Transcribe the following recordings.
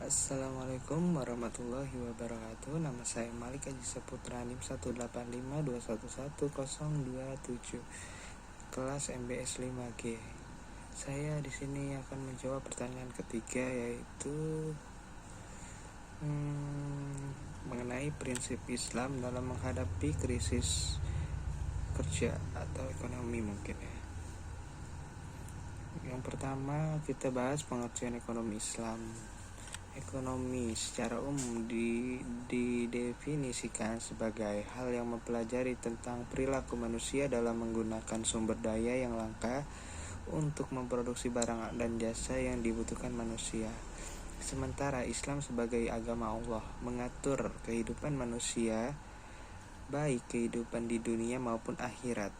Assalamualaikum warahmatullahi wabarakatuh. Nama saya Malik Haji Saputra NIM 18521111027, kelas MBS 5G. Saya di sini akan menjawab pertanyaan ketiga, yaitu mengenai prinsip Islam dalam menghadapi krisis kerja atau ekonomi mungkin ya. Yang pertama kita bahas pengertian ekonomi Islam. Ekonomi secara umum didefinisikan sebagai hal yang mempelajari tentang perilaku manusia dalam menggunakan sumber daya yang langka untuk memproduksi barang dan jasa yang dibutuhkan manusia. Sementara Islam sebagai agama Allah mengatur kehidupan manusia, baik kehidupan di dunia maupun akhirat.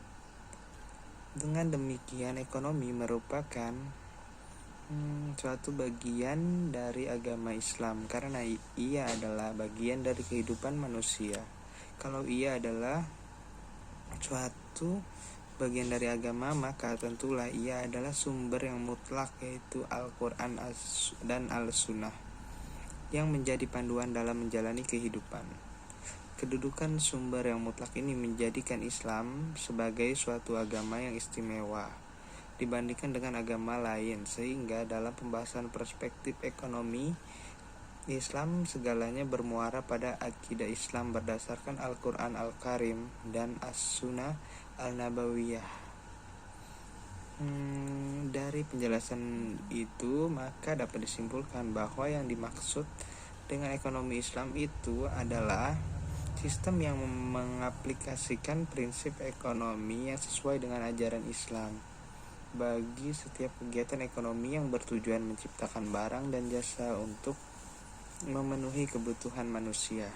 Dengan demikian, ekonomi merupakan suatu bagian dari agama Islam karena ia adalah bagian dari kehidupan manusia. Kalau ia adalah suatu bagian dari agama, maka tentulah ia adalah sumber yang mutlak, yaitu Al-Quran dan Al-Sunnah, yang menjadi panduan dalam menjalani kehidupan. Kedudukan sumber yang mutlak ini menjadikan Islam sebagai suatu agama yang istimewa dibandingkan dengan agama lain, sehingga dalam pembahasan perspektif ekonomi Islam segalanya bermuara pada akidah Islam berdasarkan Al-Quran Al-Karim dan As-Sunnah Al-Nabawiyah. Dari penjelasan itu maka dapat disimpulkan bahwa yang dimaksud dengan ekonomi Islam itu adalah sistem yang mengaplikasikan prinsip ekonomi yang sesuai dengan ajaran Islam bagi setiap kegiatan ekonomi yang bertujuan menciptakan barang dan jasa untuk memenuhi kebutuhan manusia.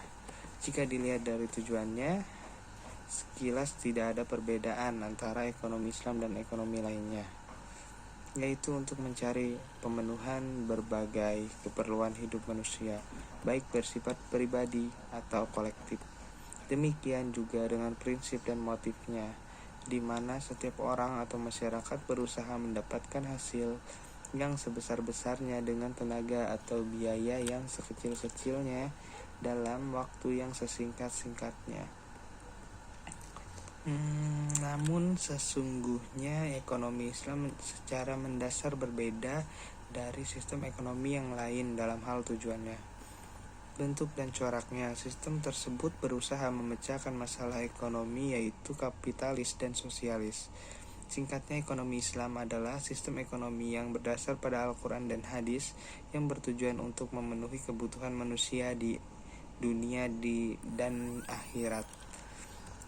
Jika dilihat dari tujuannya, sekilas tidak ada perbedaan antara ekonomi Islam dan ekonomi lainnya, yaitu untuk mencari pemenuhan berbagai keperluan hidup manusia, baik bersifat pribadi atau kolektif. Demikian juga dengan prinsip dan motifnya, di mana setiap orang atau masyarakat berusaha mendapatkan hasil yang sebesar-besarnya dengan tenaga atau biaya yang sekecil-kecilnya dalam waktu yang sesingkat-singkatnya. Namun sesungguhnya ekonomi Islam secara mendasar berbeda dari sistem ekonomi yang lain dalam hal tujuannya, bentuk dan coraknya. Sistem tersebut berusaha memecahkan masalah ekonomi, yaitu kapitalis dan sosialis. Singkatnya, ekonomi Islam adalah sistem ekonomi yang berdasar pada Al-Quran dan hadis yang bertujuan untuk memenuhi kebutuhan manusia di dunia dan akhirat.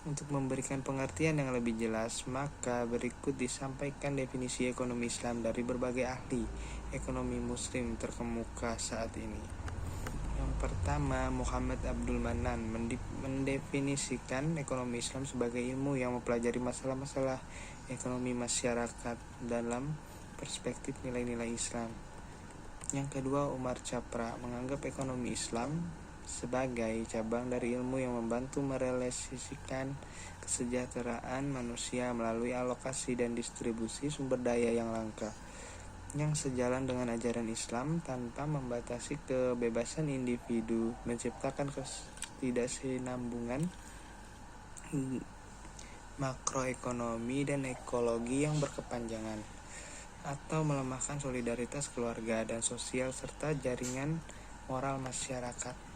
Untuk memberikan pengertian yang lebih jelas, maka berikut disampaikan definisi ekonomi Islam dari berbagai ahli ekonomi muslim terkemuka saat ini. Yang pertama, Muhammad Abdul Manan mendefinisikan ekonomi Islam sebagai ilmu yang mempelajari masalah-masalah ekonomi masyarakat dalam perspektif nilai-nilai Islam. Yang kedua, Umar Chapra menganggap ekonomi Islam sebagai cabang dari ilmu yang membantu merealisasikan kesejahteraan manusia melalui alokasi dan distribusi sumber daya yang langka, yang sejalan dengan ajaran Islam tanpa membatasi kebebasan individu, menciptakan ketidaksinambungan makroekonomi dan ekologi yang berkepanjangan, atau melemahkan solidaritas keluarga dan sosial serta jaringan moral masyarakat.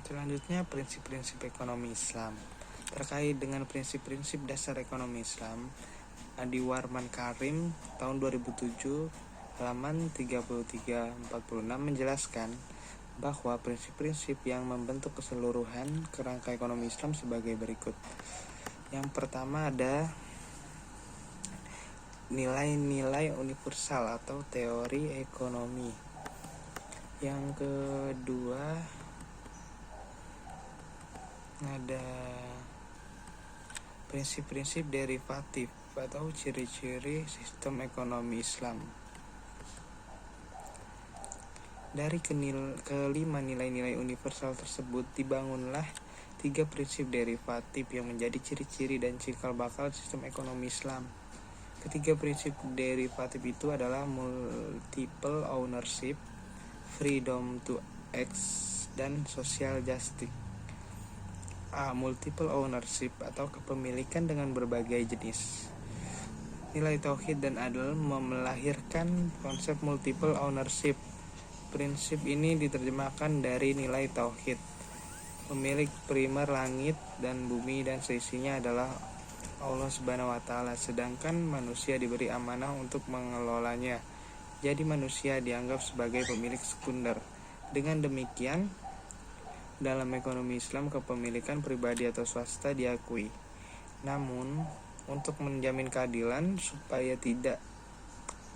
Selanjutnya, prinsip-prinsip ekonomi Islam. Terkait dengan prinsip-prinsip dasar ekonomi Islam, Adi Warman Karim tahun 2007 halaman 33-46 menjelaskan bahwa prinsip-prinsip yang membentuk keseluruhan kerangka ekonomi Islam sebagai berikut. Yang pertama ada nilai-nilai universal atau teori ekonomi. Yang kedua ada prinsip-prinsip derivatif atau ciri-ciri sistem ekonomi Islam. Dari kelima nilai-nilai universal tersebut dibangunlah 3 prinsip derivatif yang menjadi ciri-ciri dan cikal bakal sistem ekonomi Islam. Ketiga prinsip derivatif itu adalah multiple ownership, freedom to act, dan social justice. Multiple ownership atau kepemilikan dengan berbagai jenis. Nilai tauhid dan adil melahirkan konsep multiple ownership. Prinsip ini diterjemahkan dari nilai tauhid. Pemilik primer langit dan bumi dan seisinya adalah Allah Subhanahu wa taala, sedangkan manusia diberi amanah untuk mengelolanya. Jadi manusia dianggap sebagai pemilik sekunder. Dengan demikian, dalam ekonomi Islam, kepemilikan pribadi atau swasta diakui. Namun, untuk menjamin keadilan supaya tidak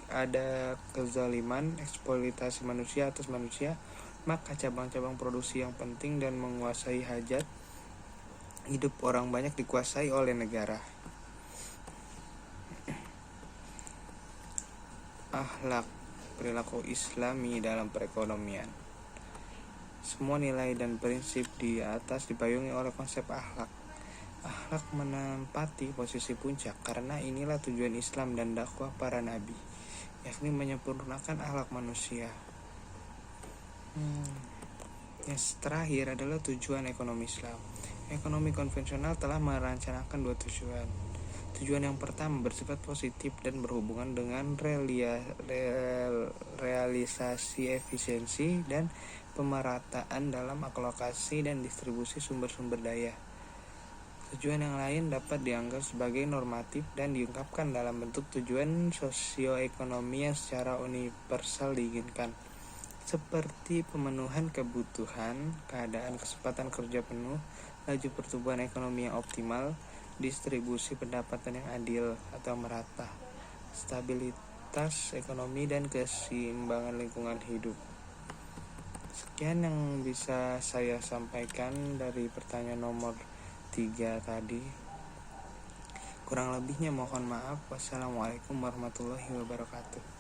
ada kezaliman, eksploitasi manusia atas manusia, maka cabang-cabang produksi yang penting dan menguasai hajat hidup orang banyak dikuasai oleh negara. Akhlak, perilaku Islami dalam perekonomian. Semua nilai dan prinsip di atas dipayungi oleh konsep akhlak. Akhlak menempati posisi puncak karena inilah tujuan Islam dan dakwah para nabi, yakni menyempurnakan akhlak manusia. Yang terakhir adalah tujuan ekonomi Islam. Ekonomi konvensional telah merencanakan dua tujuan. Tujuan yang pertama bersifat positif dan berhubungan dengan realisasi efisiensi dan pemerataan dalam alokasi dan distribusi sumber-sumber daya. Tujuan yang lain dapat dianggap sebagai normatif dan diungkapkan dalam bentuk tujuan sosioekonomi yang secara universal diinginkan, seperti pemenuhan kebutuhan, keadaan kesempatan kerja penuh, laju pertumbuhan ekonomi yang optimal, distribusi pendapatan yang adil atau merata, stabilitas ekonomi, dan keseimbangan lingkungan hidup. Sekian yang bisa saya sampaikan dari pertanyaan nomor 3 tadi. Kurang lebihnya mohon maaf. Wassalamualaikum warahmatullahi wabarakatuh.